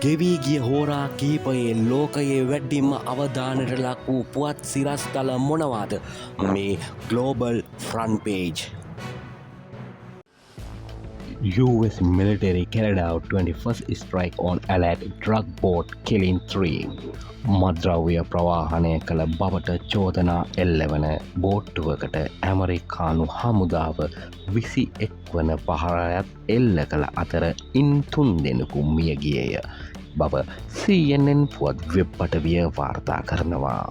ගෙවී ගිය හෝරා කීපයේ ලෝකයේ වැඩිම අවධානයට ලක් වූ පුවත් සිරස්තල මොනවාද මේ global front page. US military carried out 21st strike on Allied drug boat killing 3. මද්‍රව්‍ය ප්‍රවාහනය කළ බවට චෝදනා එල්ලවන බෝට්ටුවකට ඇමරිකානු හමුදාව 21 වන පහරයත් එල්ල කළ අතර ඉන් 3 දෙනෙකු මිය ගියේය බව CNN පුවත් වෙබ් අඩවිය වාර්තා කරනවා.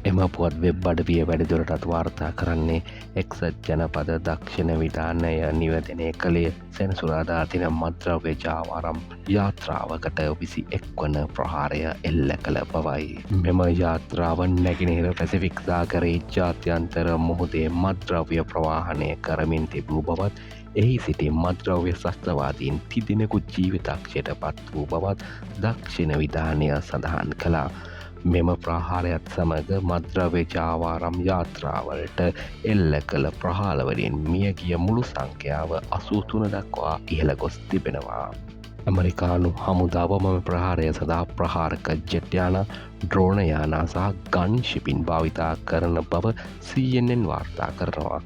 එම පුවත් වෙබ් අඩවිය වැඩිදුරටත් වාර්තා කරන්නේ එක්සත් ජනපද දක්ෂිණ විධානය නිවැදනය කළේ සෙනසුරාදා දින මද්‍රව්‍ය ජාවාරම් යාත්‍රාවකට 21 වන ප්‍රහාරය එල්ල කළ බවයි. මෙම යාත්‍රාව නැගෙනහිර පැසිෆික් සාගරයේ ජාත්‍යන්තර මුහුදේ මද්‍රව්‍ය ප්‍රවාහනය කරමින් තිබූ බවත් එහි සිටි මද්‍රව්‍ය ශස්ත්‍රවාදීන් තිදෙනෙකු ජීවිතක්ෂයට පත් වූ බවත් දක්ෂිණ විධානය සඳහන් කළා. මෙම ප්‍රහාරයත් සමග මද්‍රව්‍ය ජාවාරම් යාත්‍රාවලට එල්ල කළ ප්‍රහාරවලින් මියගිය මුළු සංඛ්‍යාව 83 දක්වා ඉහළ ගොස් තිබෙනවා. ඇමරිකානු හමුදාව මෙම ප්‍රහාරය සඳහා ප්‍රහාරක ජෙට් යාන, ඩ්‍රෝන යාන සහ ගන් ශිපින් භාවිතා කරන බව CNN වාර්තා කරනවා.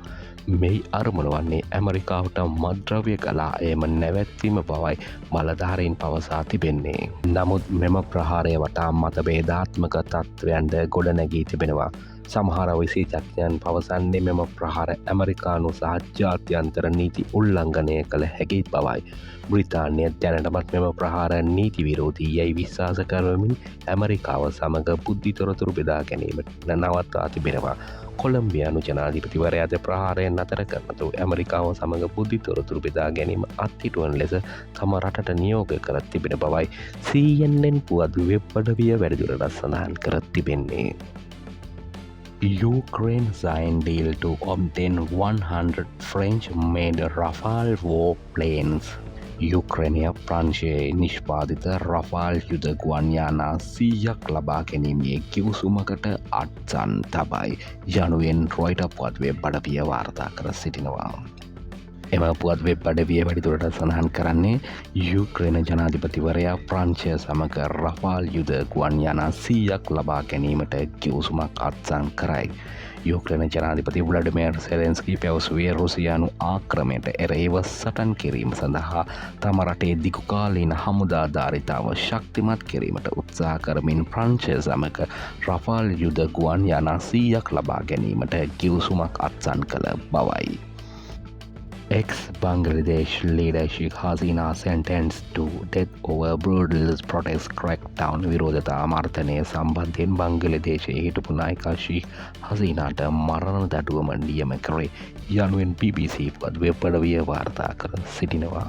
මේ අරමුණ වන්නේ ඇමරිකාවට මද්‍රව්‍ය කලා එම නැවැත්වීම බවයි බලධාරීන් පවසා තිබෙන්නේ. නමුත් මෙම ප්‍රහාරය වටා මතභේදාත්මක තත්ත්වයන්ද ගොඩනැගී තිබෙනවා. සමහර විශේෂඥයන් පවසන්නේ මෙම ප්‍රහාර ඇමරිකානු සහ ජාත්‍යන්තර නීති උල්ලංඝනය කළ හැකි බවයි. බ්‍රිතාන්‍ය දැනටමත් මෙම ප්‍රහාර නීති විරෝධී යැයි විශ්වාස කරමින් ඇමරිකාව සමඟ බුද්ධි තොරතුරු බෙදා ගැනීමට නවත්වා තිබෙනවා. කොළම්බියානු ජනාධිපතිවරයාද ප්‍රහාරය නතර කරනතු ඇමරිකාව සමඟ බුද්ධි තොරතුරු බෙදා ගැනීම අත්හිටුවන් ලෙස තම රටට නියෝග කරත් තිබෙන බවයි CNN පුවත් වෙබ් අඩවිය වැඩිදුරටත් සඳහන් කරත් තිබෙන්නේ. Ukraine signed deal to obtain 100 French-made Rafale warplanes. යුක්‍රේනය ප්‍රංශයේ නිෂ්පාදිත රෆාල් යුද ගුවන් යානා 100ක් ලබා ගැනීමේ කිවසුමකට අත්සන් තබයි යනුවෙන් රොයිටර් පුවත් වෙබ් අඩවිය වාර්තා කර සිටිනවා. එම පුවත් වෙබ් අඩවිය වැඩිදුරටත් සඳහන් කරන්නේ යුක්‍රේන ජනාධිපතිවරයා ප්‍රංශය සමග රෆාල් යුද ගුවන් යානා 100ක් ලබා ගැනීමට කිවසුමක් අත්සන් කරයි. යුක්‍රේන ජනාධිපති ව්ලාඩිමිර් සෙලෙන්ස්කී පැවසුවේ රුසියානු ආක්‍රමණයට එරෙහිව සටන් කිරීම සඳහා තම රටේ දිගුකාලීන හමුදා ධාරිතාව ශක්තිමත් කිරීමට උත්සාහ කරමින් ප්‍රංශය සමග රෆාල් යුද ගුවන් යානා 100ක් ලබා ගැනීමට කිවසුමක් අත්සන් කළ බවයි. Ex-Bangladesh leader Sheikh Hasina sentenced to death over brutal protest crackdown විරෝධතා අමර්ථනය සම්බන්ධයෙන් බංගලදේශයේ හිටපු නායිකා ෂීඛ් හසීනාට මරණ දඩුවම නියම කරේ යනුවෙන් BBC පුවත් වෙබ් අඩවිය වාර්තා කර සිටිනවා.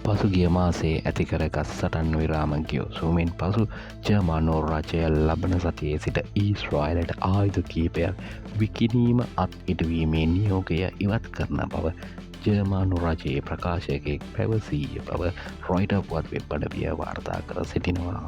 පසුගිය මාසේ ඇතිකරගත් සටන් විරාම ගිවිසුමෙන් පසු ජර්මනු රජය ලබන සතියේ සිට ඊශ්‍රායලට ආයුධ කීපයක් විකිණීම අත්හිටුවීමේ නියෝගය ඉවත් කරන බව ජර්මනු රජයේ ප්‍රකාශකයෙක් පැවසීය බව රොයිටර් පුවත් වෙබ් අඩවිය වාර්තා කර සිටිනවා.